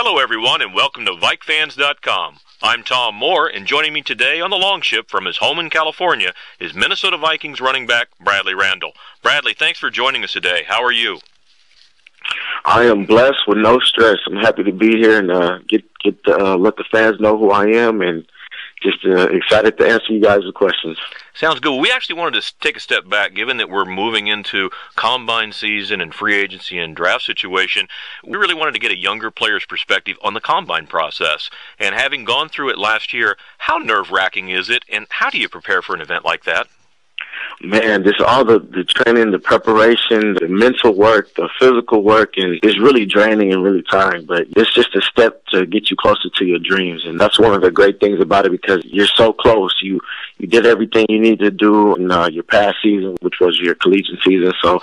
Hello, everyone, and welcome to VikeFans.com. I'm Tom Moore, and joining me today on the long ship from his home in California is Minnesota Vikings running back Bradley Randle. Bradley, thanks for joining us today. How are you? I am blessed with no stress. I'm happy to be here and let the fans know who I am, and just excited to answer you guys' questions. Sounds good. Well, we actually wanted to take a step back, given that we're moving into combine season and free agency and draft situation. We really wanted to get a younger player's perspective on the combine process. And having gone through it last year, how nerve-wracking is it, and how do you prepare for an event like that? Man, just all the training, the preparation, the mental work, the physical work, and it's really draining and really tiring. But it's just a step to get you closer to your dreams, and that's one of the great things about it because you're so close. You did everything you need to do in your past season, which was your collegiate season. So,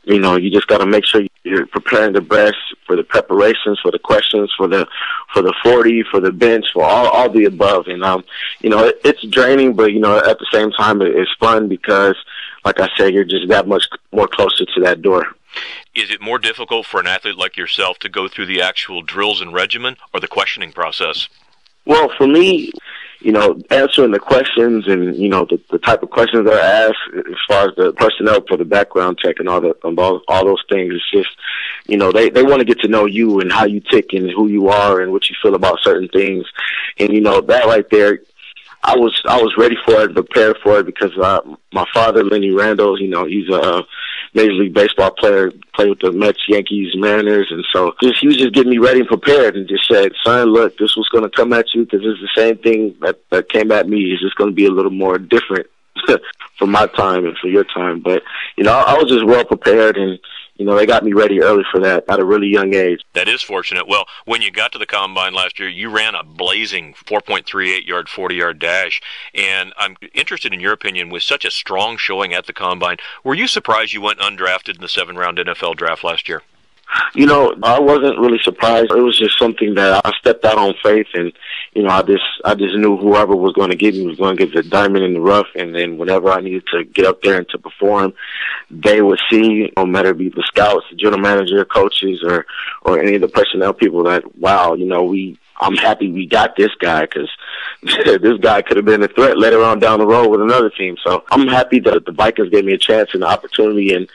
you just got to make sure you're preparing the best for the preparations, for the questions, for the 40, for the bench, for all the above. And it's draining, but at the same time, it's fun because, like I said, you're just that much more closer to that door. Is it more difficult for an athlete like yourself to go through the actual drills and regimen or the questioning process? Well, for me, answering the questions and, the type of questions that are asked as far as the personnel for the background check and all those things, it's just, they want to get to know you and how you tick and who you are and what you feel about certain things. And, that right there, I was ready for it, prepared for it because my father, Lenny Randle, he's a Major League Baseball player, played with the Mets, Yankees, Mariners, and so he was just getting me ready and prepared and just said, son, look, this was going to come at you because it's the same thing that came at me. It's just going to be a little more different for my time and for your time. But, I was just well prepared and, they got me ready early for that at a really young age. That is fortunate. Well, when you got to the combine last year, you ran a blazing 4.38-yard, 40-yard dash. And I'm interested in your opinion, with such a strong showing at the combine, were you surprised you went undrafted in the 7th-round NFL draft last year? I wasn't really surprised. It was just something that I stepped out on faith, and I just knew whoever was going to get me was going to get the diamond in the rough, and then whenever I needed to get up there and to perform, they would see, no matter be the scouts, the general manager, coaches, or any of the personnel people, that wow, I'm happy we got this guy because this guy could have been a threat later on down the road with another team. So I'm happy that the Vikings gave me a chance and an opportunity, and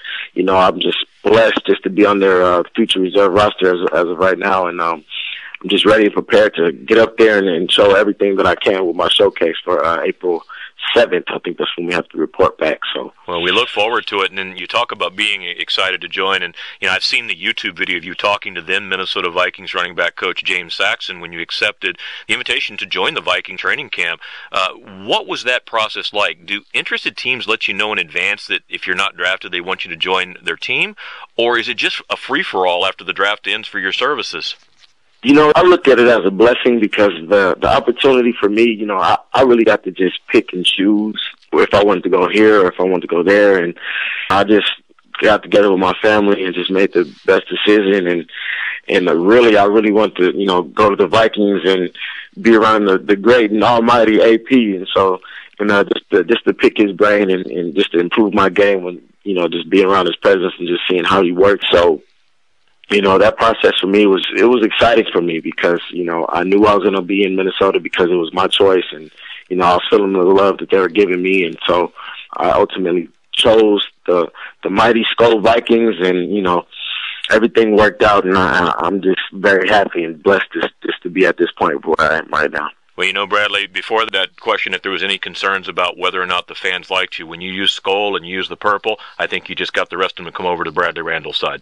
I'm just blessed just to be on their future reserve roster as of right now, and I'm just ready and prepared to get up there and show everything that I can with my showcase for April 7th. I think that's when we have to report back. So, well, we look forward to it. And then you talk about being excited to join. And I've seen the YouTube video of you talking to then Minnesota Vikings running back coach James Saxon when you accepted the invitation to join the Viking training camp. What was that process like? Do interested teams let you know in advance that if you're not drafted, they want you to join their team, or is it just a free for all after the draft ends for your services? I look at it as a blessing because the opportunity for me, I really got to just pick and choose if I wanted to go here or if I wanted to go there. And I just got together with my family and just made the best decision. And I really want to, go to the Vikings and be around the great and almighty AP. And so, just to pick his brain and just to improve my game when, just being around his presence and just seeing how he works. So, that process for me was exciting for me because, I knew I was going to be in Minnesota because it was my choice, and, I was feeling the love that they were giving me. And so I ultimately chose the mighty Skull Vikings, and, everything worked out, and I'm just very happy and blessed just to be at this point where I am right now. Well, Bradley, before that question, if there was any concerns about whether or not the fans liked you, when you use skull and you use the purple, I think you just got the rest of them to come over to Bradley Randle's side.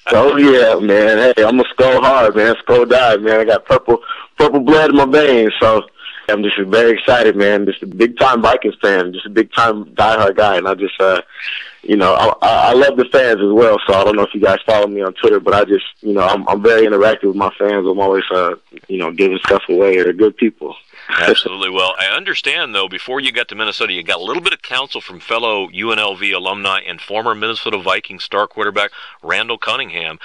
Oh, yeah, man. Hey, I'm a skull hard, man. Skull died, man. I got purple blood in my veins, so I'm just very excited, man. Just a big-time Vikings fan, just a big-time diehard guy, and I just, I love the fans as well, so I don't know if you guys follow me on Twitter, but I just, I'm very interactive with my fans. I'm always, giving stuff away. They're good people. Absolutely. Well, I understand, though, before you got to Minnesota, you got a little bit of counsel from fellow UNLV alumni and former Minnesota Vikings star quarterback Randall Cunningham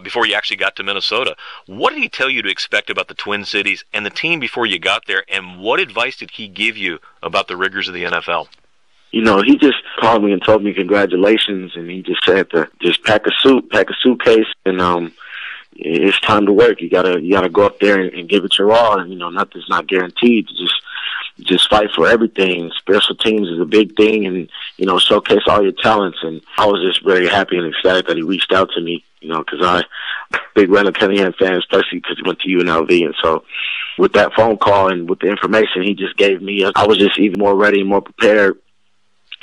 before you actually got to Minnesota. What did he tell you to expect about the Twin Cities and the team before you got there, and what advice did he give you about the rigors of the NFL? He just called me and told me congratulations, and he just said to just pack a suitcase, and it's time to work. You gotta go up there and give it your all. And nothing's not guaranteed. Just fight for everything. Special teams is a big thing, and showcase all your talents. And I was just very happy and excited that he reached out to me. Because I'm a big Randle Cunningham fan, especially because he went to UNLV. And so, with that phone call and with the information he just gave me, I was just even more ready and more prepared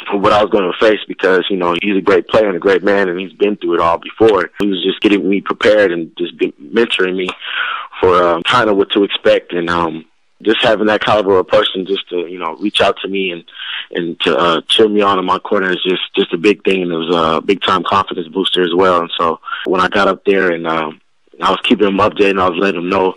for what I was going to face, because he's a great player and a great man, and he's been through it all before. He was just getting me prepared and just mentoring me for kind of what to expect, and just having that caliber of person just to reach out to me and to cheer me on in my corner is just a big thing, and it was a big time confidence booster as well. And so when I got up there and I was keeping him updated and I was letting him know,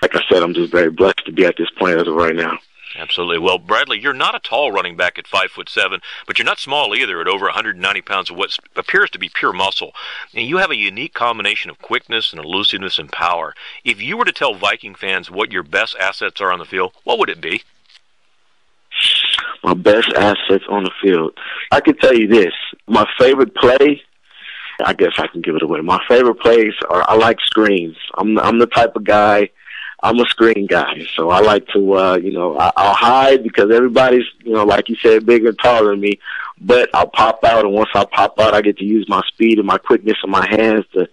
like I said, I'm just very blessed to be at this point as of right now. Absolutely. Well, Bradley, you're not a tall running back at 5'7", but you're not small either at over 190 pounds of what appears to be pure muscle. And you have a unique combination of quickness and elusiveness and power. If you were to tell Viking fans what your best assets are on the field, what would it be? My best assets on the field. I can tell you this. My favorite play, I guess I can give it away. My favorite plays I like screens. I'm the type of guy. I'm a screen guy, so I like to, I'll hide because everybody's, like you said, bigger and taller than me, but I'll pop out, and once I pop out, I get to use my speed and my quickness in my hands to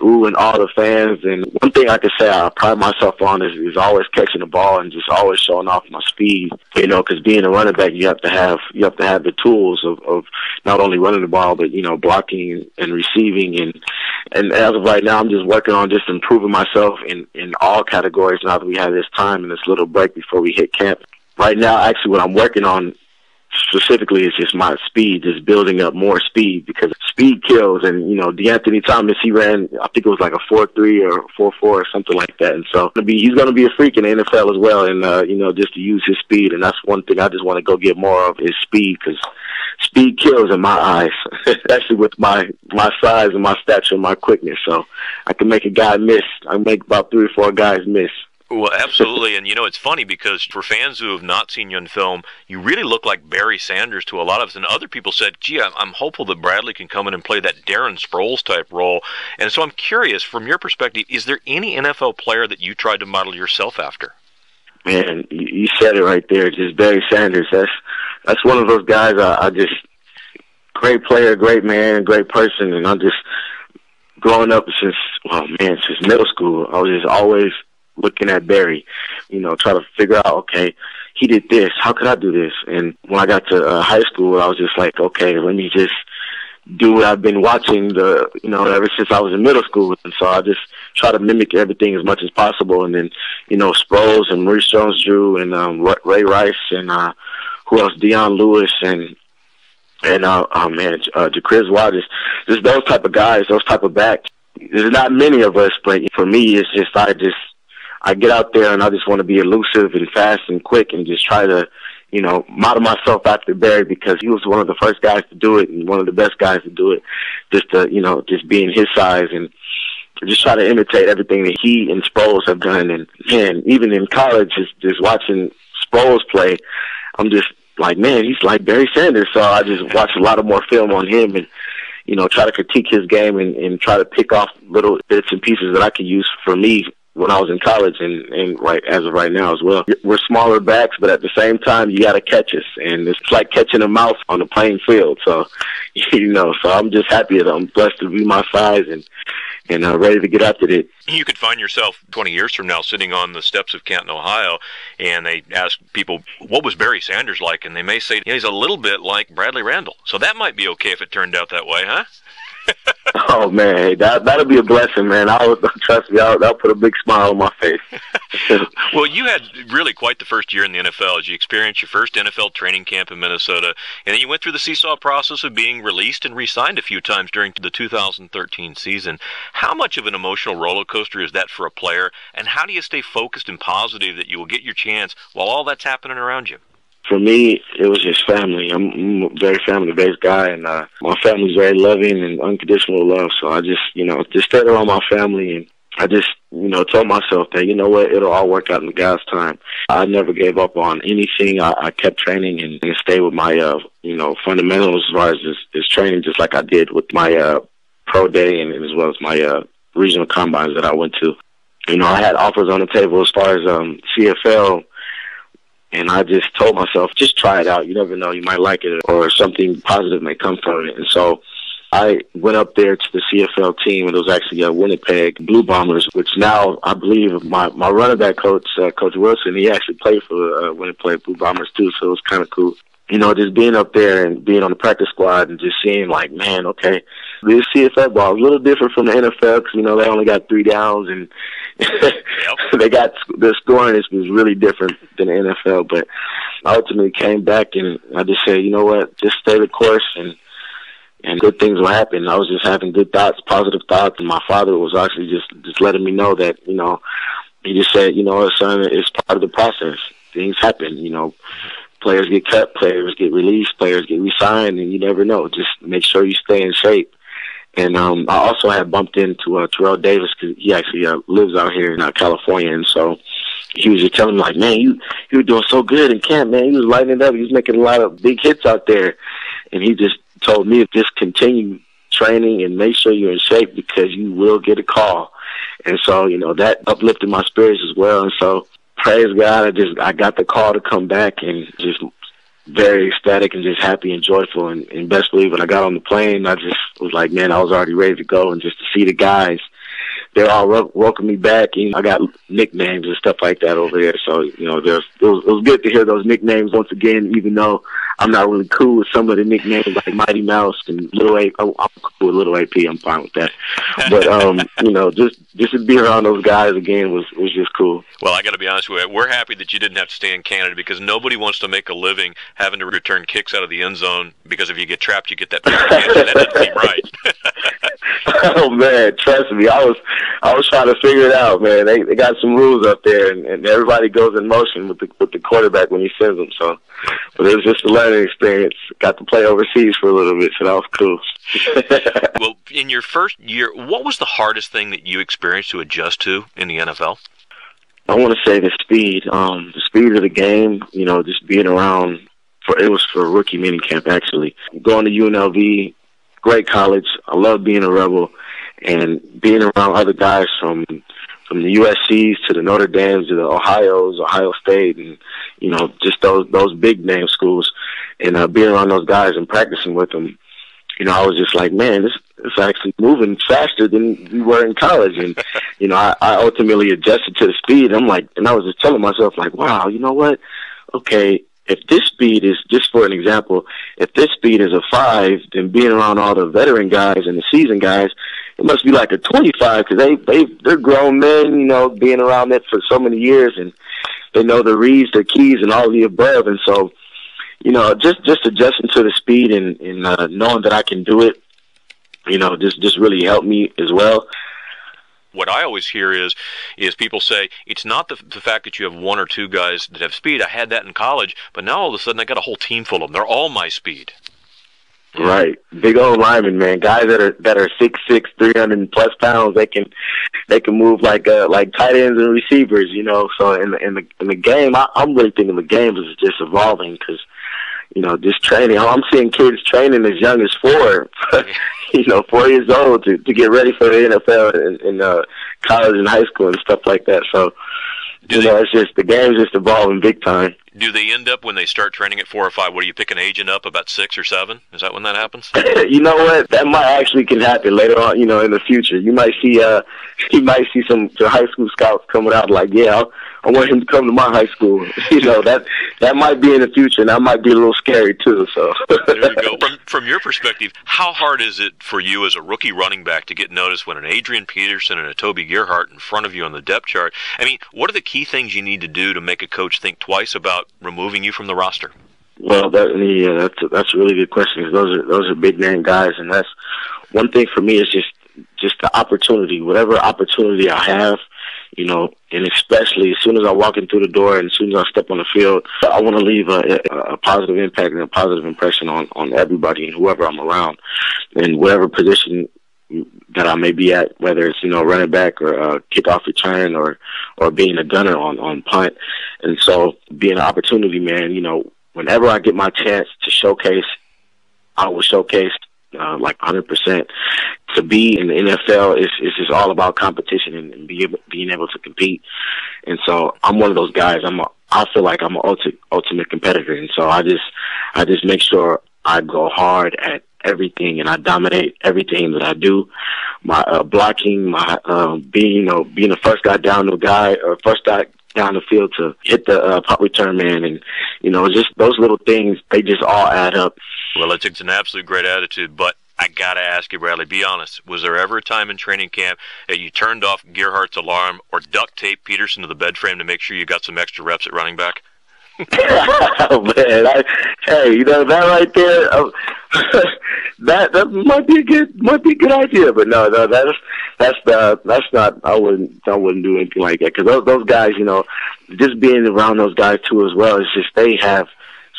ooh and all the fans. And one thing I can say I pride myself on is always catching the ball and just always showing off my speed, because being a running back, you have to have the tools of not only running the ball, but, blocking and receiving. And as of right now, I'm just working on just improving myself in all categories now that we have this time and this little break before we hit camp. Right now, actually, what I'm working on specifically is just my speed, just building up more speed, because speed kills. And, DeAnthony Thomas, he ran, I think it was like a 4.3 or 4.4 or something like that. And so he's going to be a freak in the NFL as well. And, just to use his speed. And that's one thing I just want to go get more of is speed, because speed kills in my eyes, especially with my size and my stature and my quickness. So I can make a guy miss. I make about 3 or 4 guys miss. Well, absolutely. And, it's funny because for fans who have not seen you on film, you really look like Barry Sanders to a lot of us. And other people said, gee, I'm hopeful that Bradley can come in and play that Darren Sproles type role. And so I'm curious, from your perspective, is there any NFL player that you tried to model yourself after? Man, you said it right there. Just Barry Sanders. That's one of those guys I just, great player, great man, great person. And I'm just, growing up since middle school, I was just always looking at Barry, try to figure out, okay, he did this, how could I do this? And when I got to high school, I was just like, okay, let me just do what I've been watching ever since I was in middle school. And so I just try to mimic everything as much as possible. And then, Sproles and Maurice Jones-Drew and Ray Rice and who else? Deion Lewis and Jaquiz Waters, just those type of guys, those type of backs. There's not many of us, but for me, it's just I get out there and I just want to be elusive and fast and quick and just try to, model myself after Barry, because he was one of the first guys to do it and one of the best guys to do it, just to, just being his size and just try to imitate everything that he and Sproles have done. And even in college, just watching Sproles play, I'm just like, man, he's like Barry Sanders. So I just watch a lot of more film on him and, try to critique his game and try to pick off little bits and pieces that I could use for me when I was in college and right as of right now as well. We're smaller backs, but at the same time, you got to catch us. And it's like catching a mouse on the playing field. So, so I'm just happy that I'm blessed to be my size and ready to get after it. You could find yourself 20 years from now sitting on the steps of Canton, Ohio, and they ask people, what was Barry Sanders like? And they may say, he's a little bit like Bradley Randle. So that might be okay if it turned out that way, huh? Oh, man, that'll be a blessing, man. Trust me, that'll put a big smile on my face. Well, you had really quite the first year in the NFL as you experienced your first NFL training camp in Minnesota, and then you went through the seesaw process of being released and re-signed a few times during the 2013 season. How much of an emotional roller coaster is that for a player, and how do you stay focused and positive that you will get your chance while all that's happening around you? For me, it was just family. I'm a very family-based guy, and my family's very loving and unconditional love. So I just, just stayed around my family, and I just, told myself that, it'll all work out in God's time. I never gave up on anything. I kept training and stayed with my, fundamentals as far as this training, just like I did with my pro day and as well as my regional combines that I went to. You know, I had offers on the table as far as CFL, and I just told myself, just try it out. You never know, you might like it, or something positive may come from it. And so I went up there to the CFL team, and it was actually Winnipeg Blue Bombers, which now I believe my running back coach, Coach Wilson, he actually played for Winnipeg Blue Bombers too, so it was kind of cool. You know, just being up there and being on the practice squad and just seeing like, man, okay, this CFL ball is a little different from the NFL because, you know, they only got 3 downs and they got the scoring was really different than the NFL. But I ultimately came back and I just said, you know what, just stay the course and good things will happen. I was just having good thoughts, positive thoughts, and my father was actually just letting me know that, you know, he just said, you know, son, it's part of the process. Things happen, you know. Players get cut, players get released, players get re-signed, and you never know. Just make sure you stay in shape. And I also had bumped into Terrell Davis because he actually lives out here in California, and so he was just telling me, like, man, you were doing so good in camp, man. He was lighting it up. He was making a lot of big hits out there. And he just told me to just continue training and make sure you're in shape because you will get a call. And so, you know, that uplifted my spirits as well. And so, praise God, I got the call to come back and just very ecstatic and just happy and joyful. And best believe when I got on the plane, I just was like, man, I was already ready to go. And just to see the guys, they all welcomed me back. And I got nicknames and stuff like that over there. So, you know, it was good to hear those nicknames once again, even though I'm not really cool with some of the nicknames like Mighty Mouse and Little AP. Oh, I'm cool with Little AP. I'm fine with that. But, you know, just to be around those guys again was just cool. Well, I got to be honest with you. We're happy that you didn't have to stay in Canada because nobody wants to make a living having to return kicks out of the end zone because if you get trapped, you get that penalty. That doesn't seem right. Oh man, trust me, I was trying to figure it out, man. They got some rules up there, and everybody goes in motion with the quarterback when he sends them. So, but it was just a learning experience. Got to play overseas for a little bit, so that was cool. Well, in your first year, what was the hardest thing that you experienced to adjust to in the NFL? I want to say the speed of the game. You know, just being around. It was for rookie minicamp actually. Going to UNLV. Great college. I love being a Rebel and being around other guys from the USCs to the Notre Dames to the Ohio State, and you know, just those big name schools, and being around those guys and practicing with them. You know, I was just like, man, it's actually moving faster than we were in college, and you know, I ultimately adjusted to the speed. I'm like, and I was just telling myself like, wow, you know what? Okay. If this speed is, just for an example, if this speed is a 5, then being around all the veteran guys and the seasoned guys, it must be like a 25 because they're grown men, you know, being around it for so many years, and they know the reads, the keys, and all of the above. And so, you know, just adjusting to the speed and knowing that I can do it, you know, just really helped me as well. What I always hear is people say, it's not the fact that you have 1 or 2 guys that have speed. I had that in college, but now all of a sudden I got a whole team full of them. They're all my speed. Right. Big old linemen, man. Guys that are 6'6", 300+ pounds, they can move like tight ends and receivers, you know. So in the game, I'm really thinking the game is just evolving because, you know, just training. I'm seeing kids training as young as 4, you know, 4 years old to get ready for the NFL in college and high school and stuff like that. So, it's just the game's just evolving big time. Do they end up when they start training at 4 or 5? What do you pick an agent up about 6 or 7? Is that when that happens? You know what? That might actually can happen later on. You know, in the future, you might see some high school scouts coming out like, yeah, I want him to come to my high school. You know, that might be in the future, and that might be a little scary too. So there you go. From your perspective, how hard is it for you as a rookie running back to get noticed when an Adrian Peterson and a Toby Gerhart in front of you on the depth chart? I mean, what are the key things you need to do to make a coach think twice about removing you from the roster? Well, that's a really good question. Those are big name guys, and that's one thing for me is just the opportunity. Whatever opportunity I have, you know, and especially as soon as I walk in through the door and as soon as I step on the field, I want to leave a positive impact and a positive impression on everybody and whoever I'm around, in whatever position that I may be at, whether it's, you know, running back or kickoff return or being a gunner on punt. And so being an opportunity man, you know, whenever I get my chance to showcase, I will showcase like 100%. To be in the NFL is just all about competition and being able to compete. And so I'm one of those guys. I feel like I'm an ultimate competitor, and so I just make sure I go hard at everything and I dominate everything that I do. My blocking, my being the first guy down the guy or first guy down the field to hit the punt return man, and just those little things, they just all add up. Well, it's an absolute great attitude, but I gotta ask you, Bradley, be honest. Was there ever a time in training camp that you turned off Gerhardt's alarm or duct taped Peterson to the bed frame to make sure you got some extra reps at running back? Oh man, that right there, that might be a good idea, but no, that's not. I wouldn't do anything like that, because those guys, just being around those guys too as well, it's just they have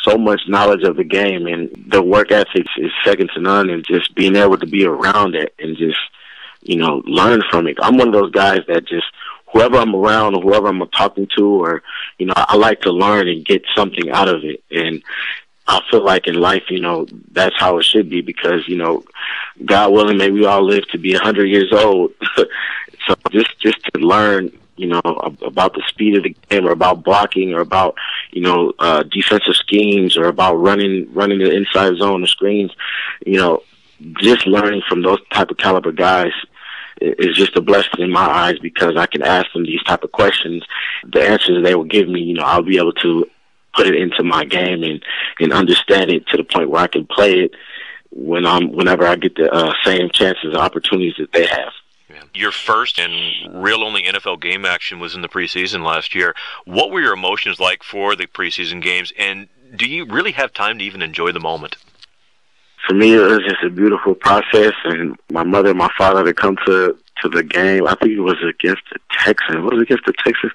so much knowledge of the game, and the work ethic is second to none, and just being able to be around it and just, learn from it. I'm one of those guys that just, whoever I'm around or whoever I'm talking to, or, I like to learn and get something out of it. And I feel like in life, that's how it should be, because, God willing, may we all live to be 100 years old. So just to learn, about the speed of the game, or about blocking, or about, defensive schemes, or about running the inside zone, the screens, just learning from those type of caliber guys is just a blessing in my eyes, because I can ask them these type of questions. The answers they will give me, I'll be able to put it into my game and understand it to the point where I can play it whenever I get the same chances and opportunities that they have. Your first and real only NFL game action was in the preseason last year. What were your emotions like for the preseason games, and do you really have time to even enjoy the moment? For me, it was just a beautiful process, and my mother and my father to come to the game. I think it was against the Texans. Was it against the Texans?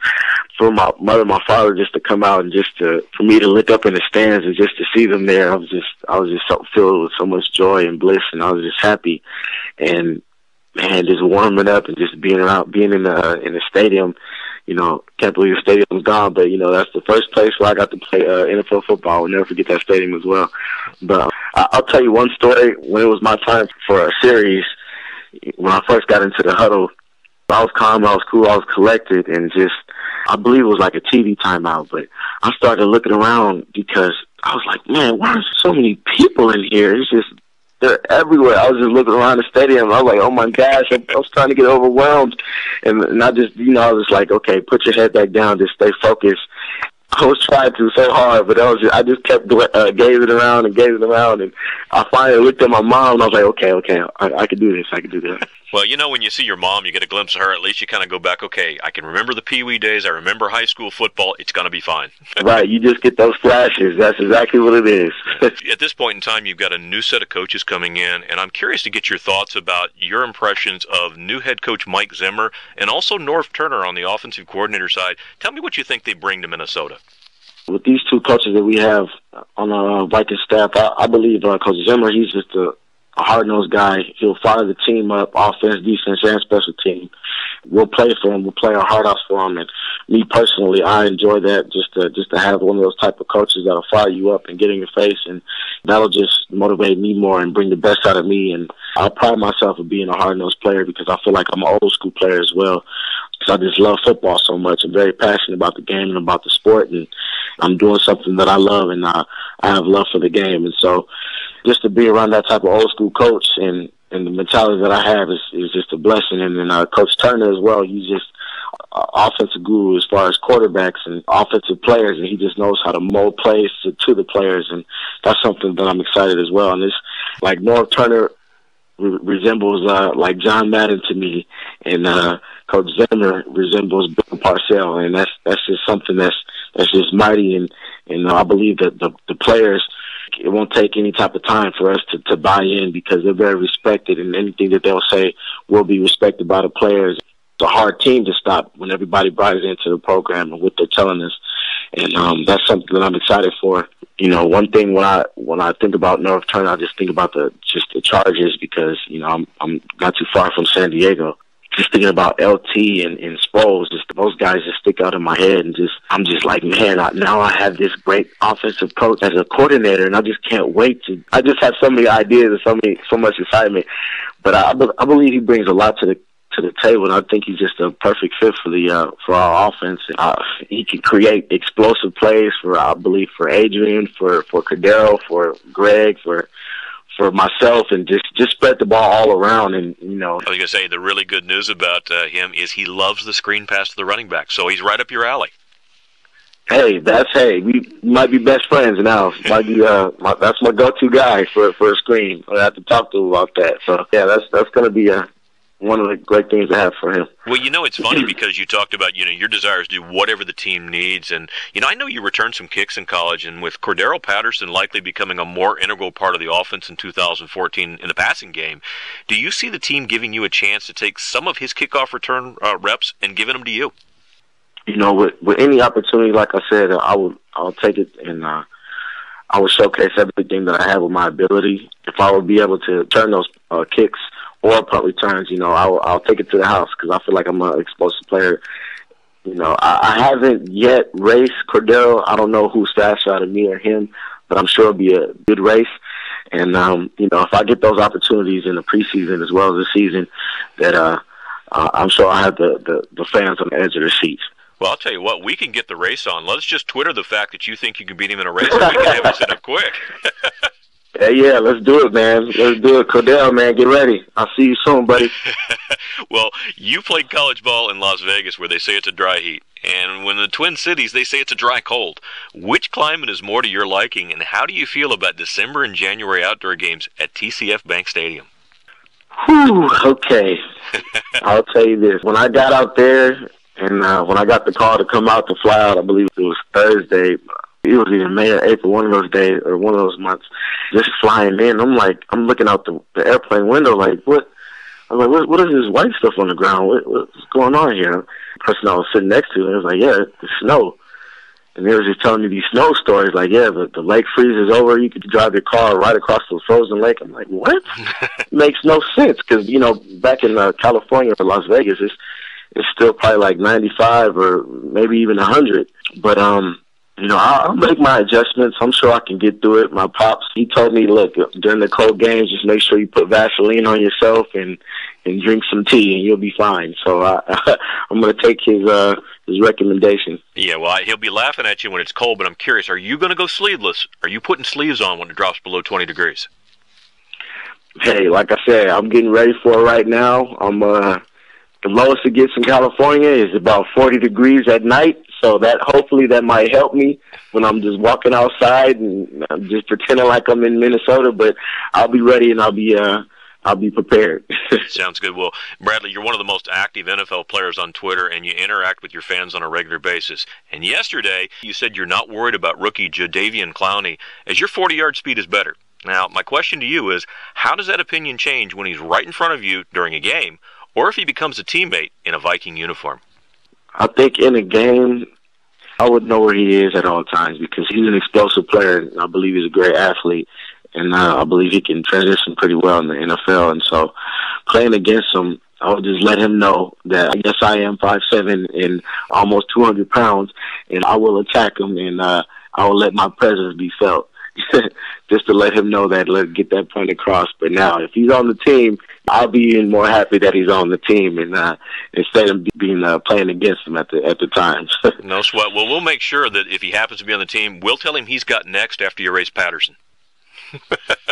For my mother and my father just to come out, and for me to look up in the stands and just to see them there, I was just so filled with so much joy and bliss, and I was just happy. And man, just warming up and just being in the stadium. Can't believe the stadium's gone, but that's the first place where I got to play NFL football. I'll never forget that stadium as well. But I'll tell you one story. When it was my time for a series, when I first got into the huddle, I was calm, I was cool, I was collected, and I believe it was like a TV timeout, but I started looking around because I was like, man, why are so many people in here? It's just, they're everywhere. I was just looking around the stadium. I was like, oh my gosh, I was trying to get overwhelmed. And I just, I was like, okay, put your head back down, just stay focused. I was trying to so hard, but I just kept gazing around, and I finally looked at my mom, and I was like, okay, I can do this, I can do that. Well, when you see your mom, you get a glimpse of her, at least you kind of go back, okay, I can remember the Pee Wee days, I remember high school football, it's going to be fine. Right, you just get those flashes, that's exactly what it is. At this point in time, you've got a new set of coaches coming in, and I'm curious to get your thoughts about your impressions of new head coach Mike Zimmer, and also Norv Turner on the offensive coordinator side. Tell me what you think they bring to Minnesota. With these two coaches that we have on our Viking staff, I believe Coach Zimmer, he's just a hard-nosed guy. He'll fire the team up, offense, defense, and special team. We'll play for him. We'll play our heart out for him. And me personally, I enjoy that, just to have one of those type of coaches that'll fire you up and get in your face, and that'll just motivate me more and bring the best out of me. And I pride myself in being a hard-nosed player, because I feel like I'm an old-school player as well, because I just love football so much. I'm very passionate about the game and about the sport, and I'm doing something that I love, and I have love for the game. And so just to be around that type of old-school coach and the mentality that I have is just a blessing. And then Coach Turner as well, he's just offensive guru as far as quarterbacks and offensive players, and he just knows how to mold plays to the players, and that's something that I'm excited as well. And it's like Norv Turner resembles like John Madden to me, and Coach Zimmer resembles Bill Parcells, and that's just something that's just mighty, and I believe that the players, it won't take any type of time for us to buy in, because they're very respected, and anything that they'll say will be respected by the players. It's a hard team to stop when everybody buys into the program and what they're telling us, and that's something that I'm excited for. One thing when I think about North Turner, I just think about the Chargers, because I'm not too far from San Diego. just thinking about LT and Sproles, just those guys just stick out in my head, and I'm just like, man, now I have this great offensive coach as a coordinator, and I just can't wait to. I just have so many ideas and so much excitement, but I believe he brings a lot to the table, and I think he's just a perfect fit for our offense. He can create explosive plays I believe for Adrian, for Cordero, for Greg, for myself, and just spread the ball all around. And I was going to say, the really good news about him is he loves the screen pass to the running back, so he's right up your alley. Hey, we might be best friends now. Might be that's my go-to guy for a screen. I have to talk to him about that. So yeah, that's going to be one of the great things to have for him. Well, it's funny because you talked about, your desires to do whatever the team needs. And, I know you returned some kicks in college, and with Cordero Patterson likely becoming a more integral part of the offense in 2014 in the passing game, do you see the team giving you a chance to take some of his kickoff return reps and giving them to you? With any opportunity, like I said, I'll take it, and I will showcase everything that I have with my ability. If I would be able to turn those kicks or punt returns, I'll take it to the house because I feel like I'm an explosive player. I haven't yet raced Cordero. I don't know who's faster out of me or him, but I'm sure it'll be a good race. And, if I get those opportunities in the preseason as well as the season, that I'm sure I'll have the fans on the edge of their seats. Well, I'll tell you what, we can get the race on. Let's just Twitter the fact that you think you can beat him in a race, and we can have it set up quick. Yeah, let's do it, man. Let's do it. Cordell, man, get ready. I'll see you soon, buddy. Well, you played college ball in Las Vegas where they say it's a dry heat. And when the Twin Cities, they say it's a dry cold. Which climate is more to your liking, and how do you feel about December and January outdoor games at TCF Bank Stadium? Whew, okay. I'll tell you this. When I got out there and when I got the call to come out to fly out, I believe it was Thursday, it was either May or April, one of those days or one of those months, just flying in. I'm looking out the airplane window like, what? I'm like, what is this white stuff on the ground? What's going on here? The person I was sitting next to, I was like, yeah, it's snow. And they were just telling me these snow stories, like, yeah, the lake freezes over, you could drive your car right across the frozen lake. I'm like, what? Makes no sense, because, back in California or Las Vegas, it's still probably like 95 or maybe even 100. But, I'll make my adjustments. I'm sure I can get through it. My pops, he told me, look, during the cold games, just make sure you put Vaseline on yourself and drink some tea, and you'll be fine. So I'm going to take his recommendation. Yeah, well, he'll be laughing at you when it's cold, but I'm curious, are you going to go sleeveless? Are you putting sleeves on when it drops below 20 degrees? Hey, like I said, I'm getting ready for it right now. The lowest it gets in California is about 40 degrees at night. So hopefully that might help me when I'm just walking outside and I'm just pretending like I'm in Minnesota. But I'll be ready and I'll be prepared. Sounds good. Well, Bradley, you're one of the most active NFL players on Twitter, and you interact with your fans on a regular basis. And yesterday, you said you're not worried about rookie Jadeveon Clowney as your 40-yard speed is better. Now, my question to you is, how does that opinion change when he's right in front of you during a game, or if he becomes a teammate in a Viking uniform? I think in a game, I would know where he is at all times because he's an explosive player, and I believe he's a great athlete, and I believe he can transition pretty well in the NFL. And so playing against him, I would just let him know that, yes, I am 5'7" and almost 200 pounds, and I will attack him, and I will let my presence be felt. Just to let him know that, let's get that point across. But now, if he's on the team, I'll be even more happy that he's on the team, and instead of being playing against him at the times. No sweat. Well, we'll make sure that if he happens to be on the team, we'll tell him he's got next after you race Patterson.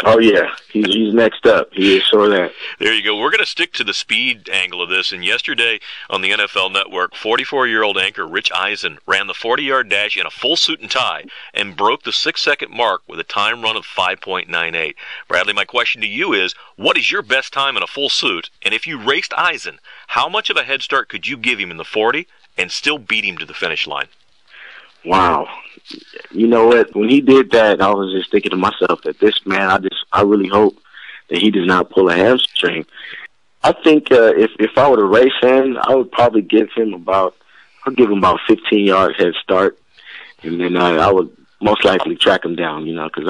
Oh, yeah. He's next up. He is sure that. There you go. We're going to stick to the speed angle of this. And yesterday on the NFL Network, 44-year-old anchor Rich Eisen ran the 40-yard dash in a full suit and tie and broke the 6-second mark with a time run of 5.98. Bradley, my question to you is, what is your best time in a full suit? And if you raced Eisen, how much of a head start could you give him in the 40 and still beat him to the finish line? Wow. You know what? When he did that, I was just thinking to myself that this man, I really hope that he does not pull a hamstring. I think if I were to race him, I would probably give him about 15 yards head start, and then I would most likely track him down. Because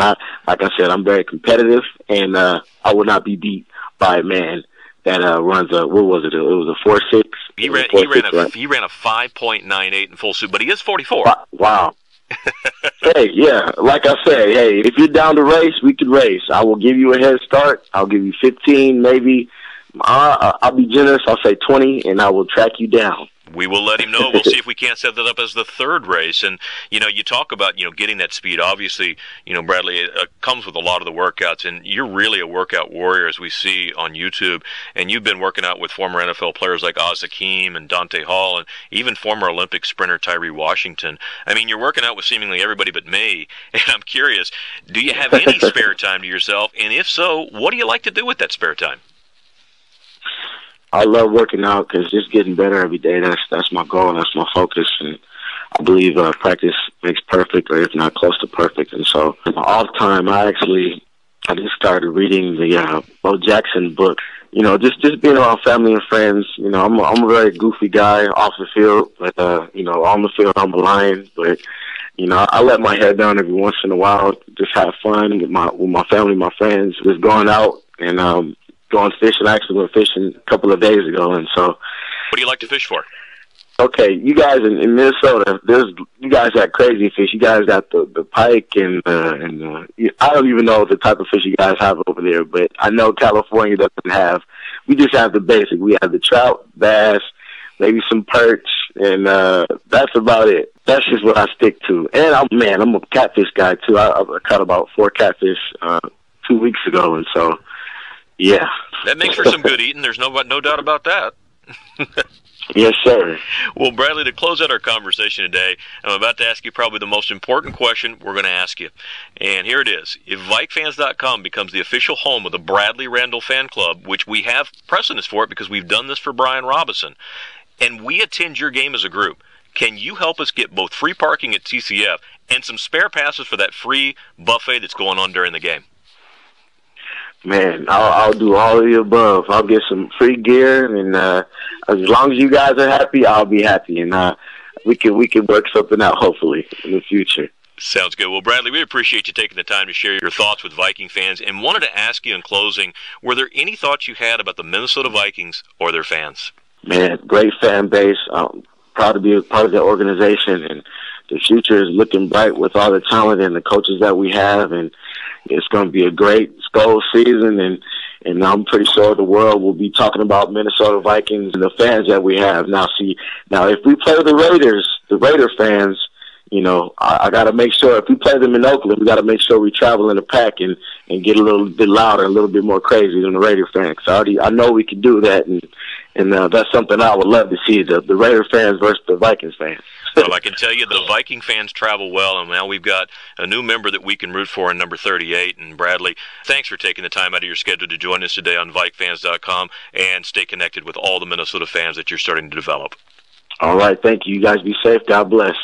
like I said, I'm very competitive, and I would not be beat by a man that runs a, what was it? It was a 4.6. He ran a 5.98 in full suit, but he is 44. Wow. Hey, yeah, like I said, hey, if you're down to race, we could race. I will give you a head start. I'll give you 15, maybe. I'll be generous. I'll say 20, and I will track you down. We will let him know. We'll see if we can't set that up as the third race. And, you talk about, getting that speed. Obviously, Bradley, it comes with a lot of the workouts. And you're really a workout warrior, as we see on YouTube. And you've been working out with former NFL players like Oz Hakeem and Dante Hall and even former Olympic sprinter Tyree Washington. I mean, you're working out with seemingly everybody but me. And I'm curious, do you have any spare time to yourself? And if so, what do you like to do with that spare time? I love working out because just getting better every day. That's my goal. That's my focus. And I believe practice makes perfect, or if not close to perfect. And so in my off time, I just started reading the Bo Jackson book. Just being around family and friends. I'm a very goofy guy off the field, but on the field I'm a lion. But I let my head down every once in a while, just have fun with my family, my friends, just going out and going fishing. I actually went fishing a couple of days ago, and so. What do you like to fish for? Okay, you guys in Minnesota, you guys got crazy fish. You guys got the pike and I don't even know the type of fish you guys have over there, but I know California doesn't have. We just have the basic. We have the trout, bass, maybe some perch, and that's about it. That's just what I stick to. And I'm a catfish guy too. I caught about 4 catfish 2 weeks ago, and so. Yeah. That makes for some good eating. There's no doubt about that. Yes, sir. Well, Bradley, to close out our conversation today, I'm about to ask you probably the most important question we're going to ask you. And here it is. If VikeFans.com becomes the official home of the Bradley Randle Fan Club, which we have precedence for it because we've done this for Brian Robinson, and we attend your game as a group, can you help us get both free parking at TCF and some spare passes for that free buffet that's going on during the game? Man, I'll do all of the above. I'll get some free gear, and as long as you guys are happy, I'll be happy, and we can work something out hopefully in the future. Sounds good. Well, Bradley, we appreciate you taking the time to share your thoughts with Viking fans, and wanted to ask you in closing, were there any thoughts you had about the Minnesota Vikings or their fans? Man, great fan base. I'm proud to be a part of the organization, and the future is looking bright with all the talent and the coaches that we have, and it's going to be a great Skol season, and I'm pretty sure the world will be talking about Minnesota Vikings and the fans that we have. Now, if we play the Raiders, the Raider fans, I got to make sure if we play them in Oakland, we got to make sure we travel in a pack and get a little bit louder, a little bit more crazy than the Raider fans. I know we can do that, and that's something I would love to see, the Raider fans versus the Vikings fans. Well, I can tell you the Viking fans travel well, and now we've got a new member that we can root for in number 38. And Bradley, thanks for taking the time out of your schedule to join us today on VikeFans.com and stay connected with all the Minnesota fans that you're starting to develop. All right, thank you. You guys be safe. God bless.